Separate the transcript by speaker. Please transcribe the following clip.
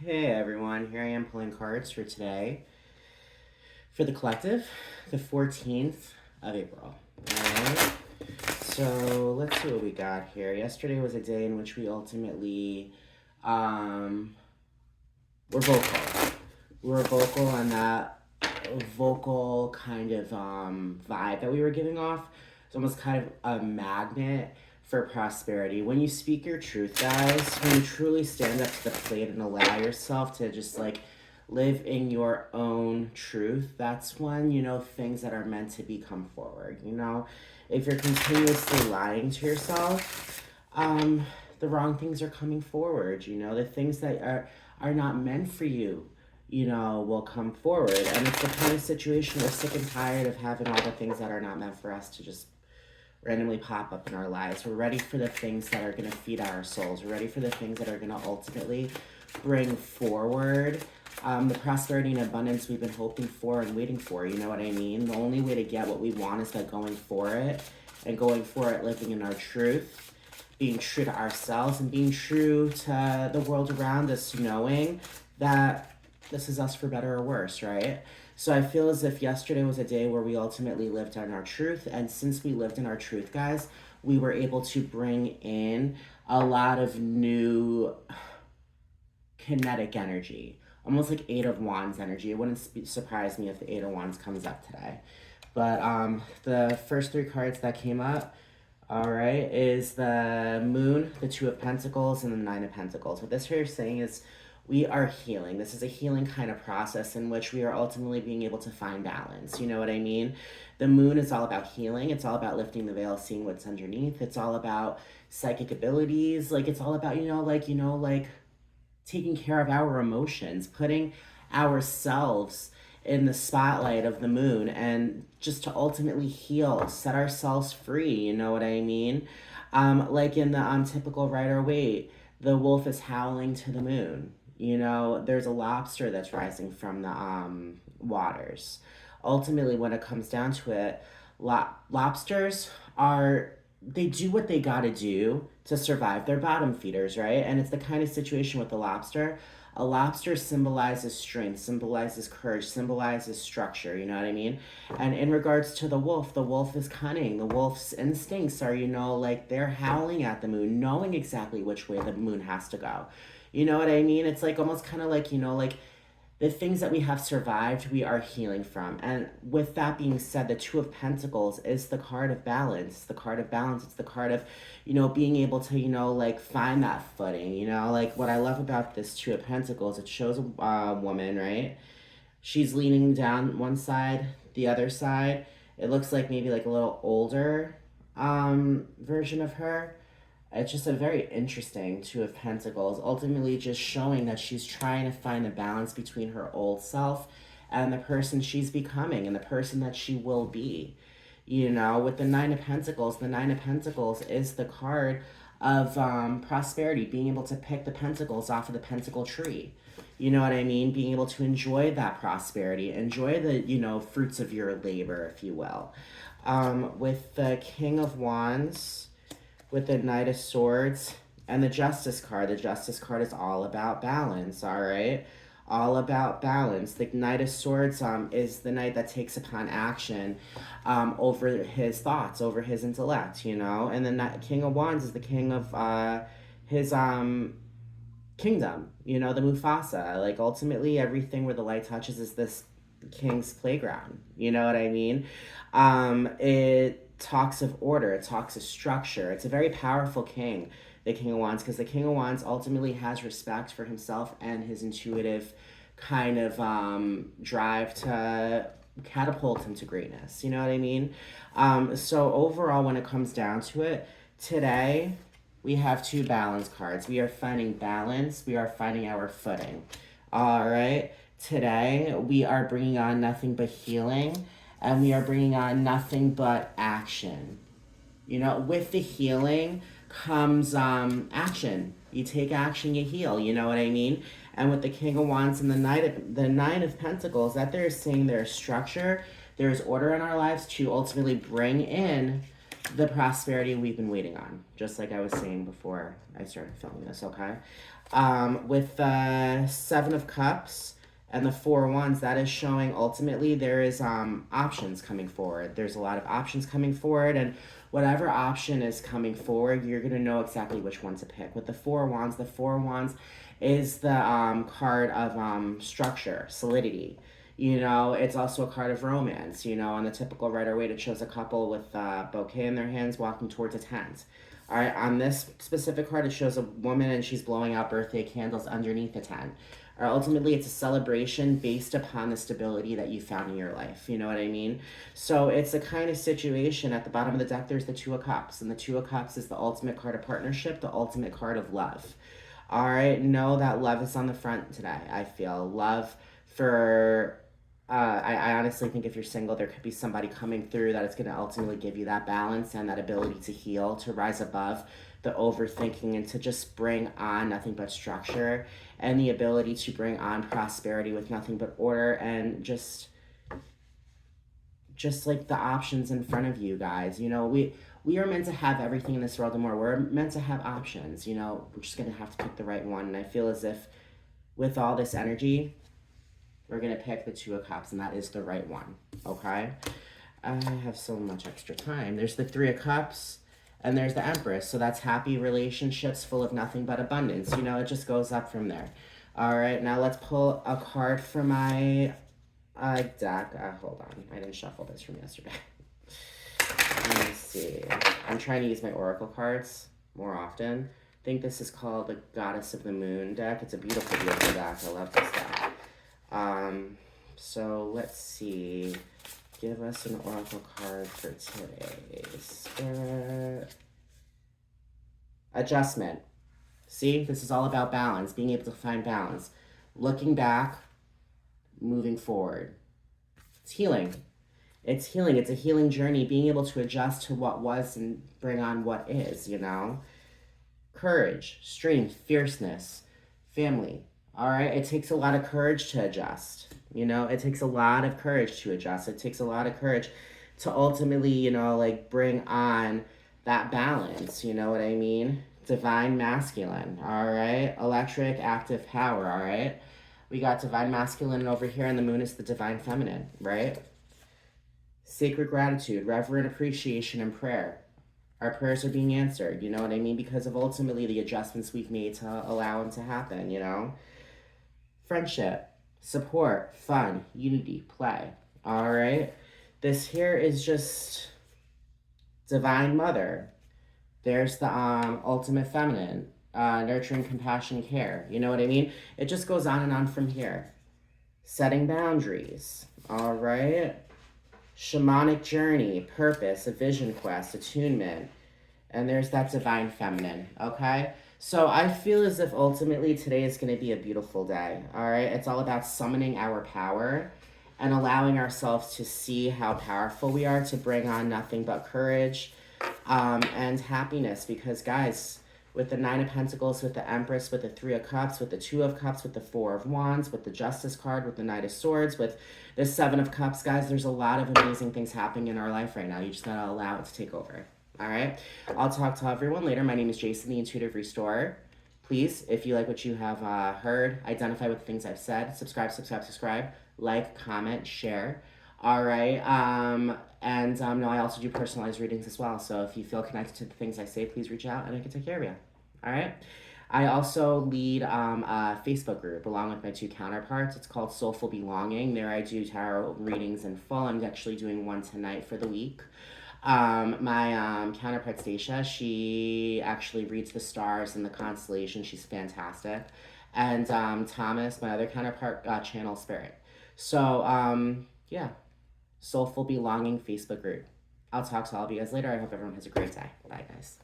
Speaker 1: Hey everyone, here I am pulling cards for today for the collective, the 14th of April. Alright, so let's see what we got here. Yesterday was a day in which we ultimately were vocal. We were vocal on that vocal kind of vibe that we were giving off. It's almost kind of a magnet for prosperity. When you speak your truth, guys, when you truly stand up to the plate and allow yourself to just like live in your own truth, that's when, things that are meant to be come forward. If you're continuously lying to yourself, the wrong things are coming forward. The things that are not meant for you, will come forward. And it's the kind of situation we're sick and tired of having all the things that are not meant for us to just randomly pop up in our lives. We're ready for the things that are going to feed our souls. We're ready for the things that are going to ultimately bring forward the prosperity and abundance we've been hoping for and waiting for. You know what I mean? The only way to get what we want is by going for it, and going for it, living in our truth, being true to ourselves, and being true to the world around us, knowing that this is us for better or worse, right? So I feel as if yesterday was a day where we ultimately lived in our truth. And since we lived in our truth, guys, we were able to bring in a lot of new kinetic energy, almost like Eight of Wands energy. It wouldn't surprise me if the Eight of Wands comes up today. But the first three cards that came up, all right, is the Moon, the Two of Pentacles, and the Nine of Pentacles. What this here is saying is we are healing. This is a healing kind of process in which we are ultimately being able to find balance. You know what I mean? The moon is all about healing. It's all about lifting the veil, seeing what's underneath. It's all about psychic abilities. Like, it's all about, like taking care of our emotions, putting ourselves in the spotlight of the moon, and just to ultimately heal, set ourselves free. You know what I mean? Like in the typical Rider-Waite, the wolf is howling to the moon. There's a lobster that's rising from the waters. Ultimately, when it comes down to it, lobsters they do what they gotta do to survive. They're bottom feeders, right? And it's the kind of situation with the lobster. A lobster symbolizes strength, symbolizes courage, symbolizes structure, you know what I mean? And in regards to the wolf is cunning. The wolf's instincts are, like they're howling at the moon, knowing exactly which way the moon has to go. You know what I mean? It's like almost kind of like, like the things that we have survived, we are healing from. And with that being said, the Two of Pentacles is the card of balance. The card of balance. It's the card of, being able to, like find that footing. Like what I love about this Two of Pentacles, it shows a woman, right? She's leaning down one side, the other side. It looks like maybe like a little older version of her. It's just a very interesting Two of Pentacles, ultimately just showing that she's trying to find a balance between her old self and the person she's becoming and the person that she will be. With the Nine of Pentacles is the card of prosperity, being able to pick the pentacles off of the pentacle tree. You know what I mean? Being able to enjoy that prosperity, enjoy the, fruits of your labor, if you will. With the King of Wands, with the Knight of Swords, and the Justice card. The Justice card is all about balance, all right? All about balance. The Knight of Swords is the knight that takes upon action over his thoughts, over his intellect, And the King of Wands is the king of his kingdom, the Mufasa. Like, ultimately, everything where the light touches is this king's playground. You know what I mean? It talks of order, it talks of structure. It's a very powerful king, the King of Wands, because the King of Wands ultimately has respect for himself and his intuitive kind of drive to catapult him to greatness. You know what I mean? So overall, when it comes down to it, today we have two balance cards. We are finding balance. We are finding our footing. All right. Today we are bringing on nothing but healing, and we are bringing on nothing but action. With the healing comes action. You take action, you heal. You know what I mean? And with the King of Wands and the Nine of Pentacles, that they're saying there's structure, there's order in our lives to ultimately bring in the prosperity we've been waiting on. Just like I was saying before I started filming this, okay? With the Seven of Cups and the Four of Wands, that is showing ultimately there is options coming forward. There's a lot of options coming forward, and whatever option is coming forward, you're gonna know exactly which one to pick. With the Four of Wands, the Four of Wands is the card of structure, solidity. You know, it's also a card of romance. You know, on the typical Rider-Waite, it shows a couple with a bouquet in their hands walking towards a tent. All right, on this specific card, it shows a woman and she's blowing out birthday candles underneath the tent. Or ultimately, it's a celebration based upon the stability that you found in your life. You know what I mean? So it's a kind of situation. At the bottom of the deck, there's the Two of Cups. And the Two of Cups is the ultimate card of partnership, the ultimate card of love. All right, know that love is on the front today, I feel. Love for I honestly think if you're single, there could be somebody coming through that is going to ultimately give you that balance and that ability to heal, to rise above the overthinking, and to just bring on nothing but structure, and the ability to bring on prosperity with nothing but order, and just like the options in front of you guys. You know, we are meant to have everything in this world and more. We're meant to have options. You know, we're just going to have to pick the right one. And I feel as if with all this energy, we're going to pick the Two of Cups, and that is the right one, okay? I have so much extra time. There's the Three of Cups, and there's the Empress. So that's happy relationships full of nothing but abundance. You know, it just goes up from there. All right, now let's pull a card from my deck. Hold on. I didn't shuffle this from yesterday. Let me see. I'm trying to use my Oracle cards more often. I think this is called the Goddess of the Moon deck. It's a beautiful, beautiful deck. I love this deck. So let's see. Give us an oracle card for today. Spirit. Adjustment. See, this is all about balance, being able to find balance. Looking back, moving forward. It's healing. It's healing. It's a healing journey, being able to adjust to what was and bring on what is, you know? Courage, strength, fierceness, family. All right, it takes a lot of courage to adjust. You know, it takes a lot of courage to adjust. It takes a lot of courage to ultimately, you know, like bring on that balance. You know what I mean? Divine masculine. All right, electric active power. All right, we got divine masculine over here, and the moon is the divine feminine, right? Sacred gratitude, reverent appreciation, and prayer. Our prayers are being answered. You know what I mean? Because of ultimately the adjustments we've made to allow them to happen. You know. Friendship, support, fun, unity, play. All right. This here is just divine mother. There's the ultimate feminine, nurturing, compassion, care. You know what I mean? It just goes on and on from here. Setting boundaries. All right. Shamanic journey, purpose, a vision quest, attunement. And there's that divine feminine. Okay. So I feel as if ultimately today is going to be a beautiful day, all right? It's all about summoning our power and allowing ourselves to see how powerful we are, to bring on nothing but courage and happiness. Because, guys, with the Nine of Pentacles, with the Empress, with the Three of Cups, with the Two of Cups, with the Four of Wands, with the Justice card, with the Knight of Swords, with the Seven of Cups, guys, there's a lot of amazing things happening in our life right now. You just got to allow it to take over. All right. I'll talk to everyone later. My name is Jason, the Intuitive Restorer. Please, if you like what you have heard, identify with the things I've said. Subscribe. Like, comment, share. All right. No, I also do personalized readings as well. So if you feel connected to the things I say, please reach out and I can take care of you. All right. I also lead a Facebook group along with my two counterparts. It's called Soulful Belonging. There I do tarot readings in full. I'm actually doing one tonight for the week. My counterpart Stacia, she actually reads the stars and the constellation. She's fantastic. And Thomas, my other counterpart, channel spirit. So yeah, Soulful Belonging Facebook group. I'll talk to all of you guys later. I hope everyone has a great day. Bye, guys.